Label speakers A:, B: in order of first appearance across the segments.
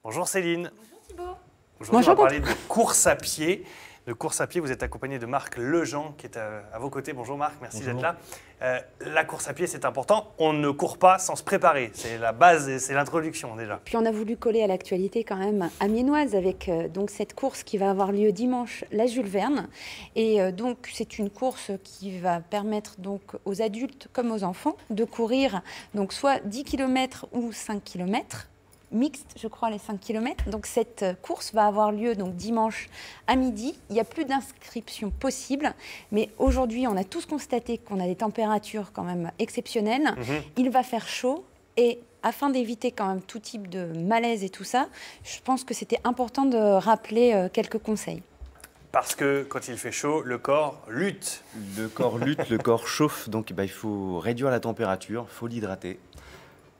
A: Bonjour Céline.
B: Bonjour Thibaut.
A: Aujourd'hui, on va parler de course à pied. De course à pied, vous êtes accompagné de Marc Lejean qui est à vos côtés. Bonjour Marc, merci d'être là. La course à pied, c'est important. On ne court pas sans se préparer. C'est la base, c'est l'introduction déjà.
B: Puis on a voulu coller à l'actualité quand même amiénoise avec donc cette course qui va avoir lieu dimanche, la Jules Verne. Et donc c'est une course qui va permettre donc aux adultes comme aux enfants de courir donc soit 10 km ou 5 km. Mixte, je crois, les 5 km. Donc cette course va avoir lieu donc dimanche à midi. Il n'y a plus d'inscription possible, mais aujourd'hui, on a tous constaté qu'on a des températures quand même exceptionnelles. Il va faire chaud et afin d'éviter quand même tout type de malaise et tout ça, je pense que c'était important de rappeler quelques conseils.
A: Parce que quand il fait chaud, le corps lutte.
C: Le corps lutte, le corps chauffe, donc il faut réduire la température, il faut l'hydrater.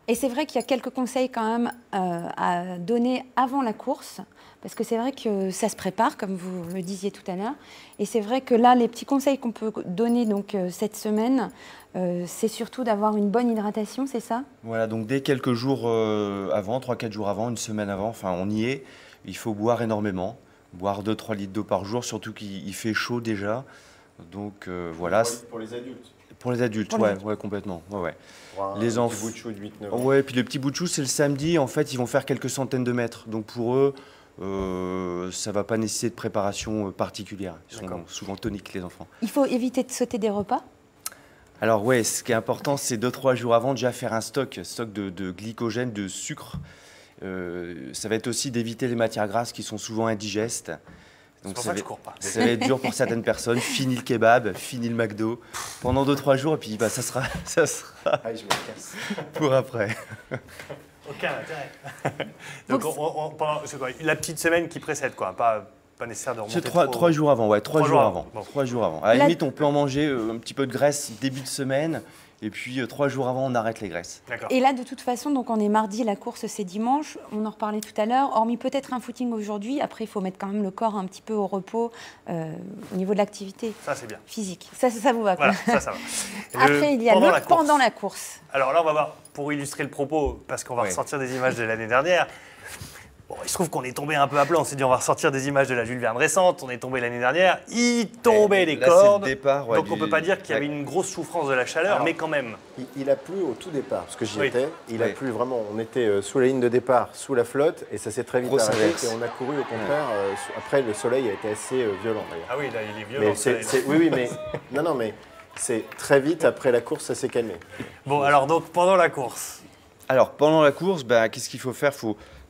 B: Et c'est vrai qu'il y a quelques conseils quand même à donner avant la course, parce que c'est vrai que ça se prépare, comme vous le disiez tout à l'heure. Et c'est vrai que là, les petits conseils qu'on peut donner donc, cette semaine, c'est surtout d'avoir une bonne hydratation, c'est ça?
C: Voilà, donc dès quelques jours avant, 3-4 jours avant, une semaine avant, enfin on y est, il faut boire énormément, boire 2-3 litres d'eau par jour, surtout qu'il fait chaud déjà. Donc voilà.
D: Pour les adultes.
C: Pour les adultes, ouais, complètement. Ouais. Les enfants.
D: Petit bout de chou de 8-9 ans.
C: Ouais, et puis le petit bout de chou, c'est le samedi. En fait, ils vont faire quelques centaines de mètres. Donc pour eux, ça ne va pas nécessiter de préparation particulière. Ils sont souvent toniques, les enfants.
B: Il faut éviter de sauter des repas?
C: Alors ouais, ce qui est important, c'est 2-3 jours avant déjà faire un stock de glycogène, de sucre. Ça va être aussi d'éviter les matières grasses qui sont souvent indigestes.
A: Donc ça je cours pas.
C: Ça va être dur pour certaines personnes. Fini le kebab, fini le McDo pendant 2-3 jours et puis bah, ça sera
D: Allez, je me casse.
C: pour après.
A: Aucun intérêt. Donc pendant la petite semaine qui précède, quoi. Pas nécessaire de remonter.
C: C'est 3 jours avant, ouais, 3 jours avant.
A: Bon.
C: 3 jours avant. À la limite, on peut en manger un petit peu de graisse début de semaine. Et puis 3 jours avant, on arrête les graisses.
B: Et là, de toute façon, donc on est mardi, la course c'est dimanche. On en reparlait tout à l'heure. Hormis peut-être un footing aujourd'hui, après il faut mettre quand même le corps un petit peu au repos au niveau de l'activité physique. Ça vous va quoi.
A: Voilà, ça va.
B: Après, il y a pendant la course.
A: Alors là, on va voir, pour illustrer le propos, parce qu'on va ressortir des images de l'année dernière. Bon, il se trouve qu'on est tombé un peu à plat. On s'est dit on va ressortir des images de la Jules Verne récente. On est tombé l'année dernière. Il tombait les cordes.
C: Départ,
A: donc on ne peut pas dire qu'il y avait une grosse souffrance de la chaleur, alors, mais quand même.
D: Il a plu au tout départ, parce que j'y étais. Il a plu vraiment. On était sous la ligne de départ, sous la flotte, et ça s'est très vite arrêté. Et on a couru au contraire. Après, le soleil a été assez violent d'ailleurs.
A: Ah oui, là, il est violent.
D: Oui, mais non, mais c'est très vite après la course, ça s'est calmé.
A: Bon, alors donc pendant la course.
C: Alors pendant la course, qu'est-ce qu'il faut faire?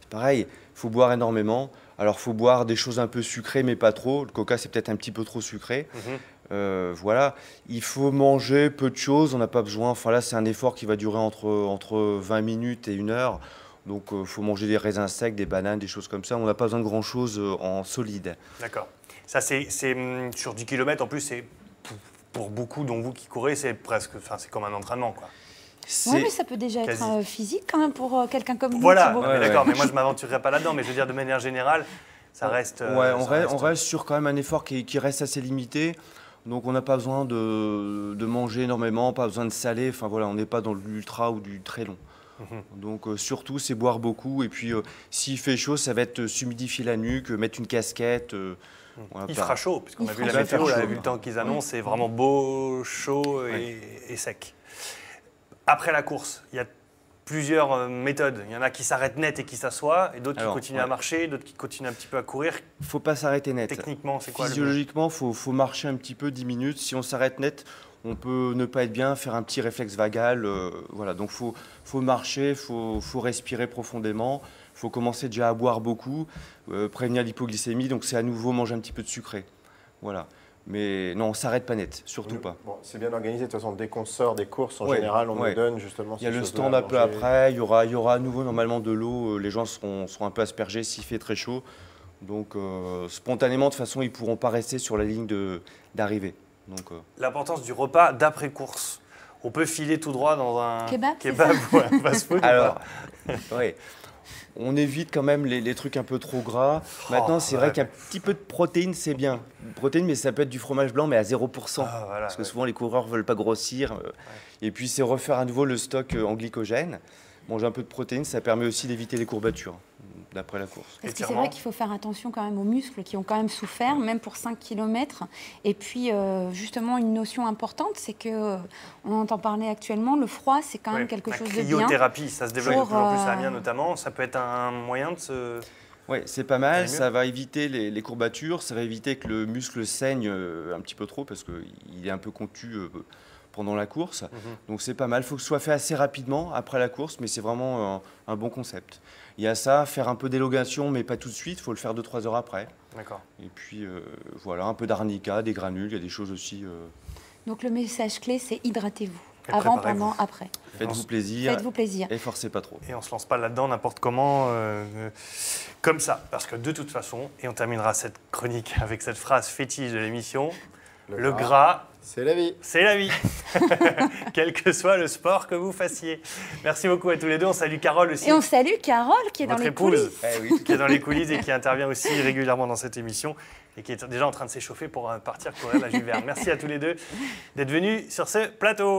C: Pareil. Il faut boire énormément. Alors, il faut boire des choses un peu sucrées, mais pas trop. Le coca, c'est peut-être un petit peu trop sucré. Voilà. Il faut manger peu de choses. On n'a pas besoin. Enfin, là, c'est un effort qui va durer entre 20 minutes et 1 heure. Donc, il faut manger des raisins secs, des bananes, des choses comme ça. On n'a pas besoin de grand-chose en solide.
A: D'accord. Ça, c'est sur 10 km. En plus, c'est pour beaucoup, dont vous qui courez, c'est presque, c'est comme un entraînement, quoi.
B: Oui, mais ça peut déjà être physique quand même pour quelqu'un comme vous.
A: Voilà, d'accord, mais moi je ne m'aventurerai pas là-dedans, mais je veux dire de manière générale, ça reste...
C: on reste sur quand même un effort qui reste assez limité, donc on n'a pas besoin de manger énormément, pas besoin de saler, enfin voilà, on n'est pas dans l'ultra ou du très long. Donc surtout c'est boire beaucoup, et puis s'il fait chaud, ça va être s'humidifier la nuque, mettre une casquette...
A: Il fera chaud, puisqu'on a vu la météo, on a vu le temps qu'ils annoncent, c'est vraiment beau, chaud et sec. Après la course, il y a plusieurs méthodes. Il y en a qui s'arrêtent net et qui s'assoient, et d'autres qui continuent à marcher, d'autres qui continuent un petit peu à courir.
C: Il ne faut pas s'arrêter net.
A: Techniquement, c'est quoi?
C: Physiologiquement, il faut marcher un petit peu 10 minutes. Si on s'arrête net, on peut ne pas être bien, faire un petit réflexe vagal. Voilà. Donc il faut marcher, il faut respirer profondément. Il faut commencer déjà à boire beaucoup, prévenir l'hypoglycémie. Donc c'est à nouveau manger un petit peu de sucré. Voilà. Mais non, on ne s'arrête pas net, surtout pas.
D: Bon, c'est bien organisé, de toute façon, dès qu'on sort des courses, en général, on nous donne justement ces choses-là.
C: Il y a le stand un peu après, il y aura à nouveau normalement de l'eau, les gens seront un peu aspergés s'il fait très chaud. Donc spontanément, de toute façon, ils ne pourront pas rester sur la ligne d'arrivée.
A: L'importance du repas d'après-course. On peut filer tout droit dans un
B: kebab
A: ou un fast-food.
C: Alors, oui. On évite quand même les trucs un peu trop gras. Maintenant, c'est vrai qu'un petit peu de protéines, c'est bien. Protéines, mais ça peut être du fromage blanc, mais à 0%. Parce que souvent, les coureurs ne veulent pas grossir. Et puis, c'est refaire à nouveau le stock en glycogène. manger un peu de protéines, ça permet aussi d'éviter les courbatures d'après la course.
B: Parce que c'est vrai qu'il faut faire attention quand même aux muscles qui ont quand même souffert, même pour 5 km. Et puis, justement, une notion importante, c'est que on entend parler actuellement, le froid, c'est quand même quelque chose de bien.
A: La cryothérapie, ça se développe de plus en plus à Amiens notamment. Ça peut être un moyen de se...
C: Oui, c'est pas mal, ça va éviter les courbatures, ça va éviter que le muscle saigne un petit peu trop parce qu'il est un peu contu pendant la course. Donc c'est pas mal, il faut que ce soit fait assez rapidement après la course, mais c'est vraiment un bon concept. Il y a ça, faire un peu d'élongation, mais pas tout de suite, il faut le faire 2-3 heures après.
A: D'accord.
C: Et puis voilà, un peu d'arnica, des granules, il y a des choses aussi.
B: Donc le message clé, c'est hydratez-vous. Avant, pendant, après.
C: Faites-vous plaisir.
B: Faites-vous plaisir.
C: Et forcez pas trop.
A: Et on ne se lance pas là-dedans n'importe comment, comme ça. Parce que de toute façon, et on terminera cette chronique avec cette phrase fétiche de l'émission, le gras,
D: c'est la vie.
A: C'est la vie. Quel que soit le sport que vous fassiez. Merci beaucoup à tous les deux. On salue Carole aussi.
B: Et on salue Carole qui est dans les coulisses.
A: Qui est dans les coulisses et qui intervient aussi régulièrement dans cette émission et qui est déjà en train de s'échauffer pour partir courir la Jules Verne. Merci à tous les deux d'être venus sur ce plateau.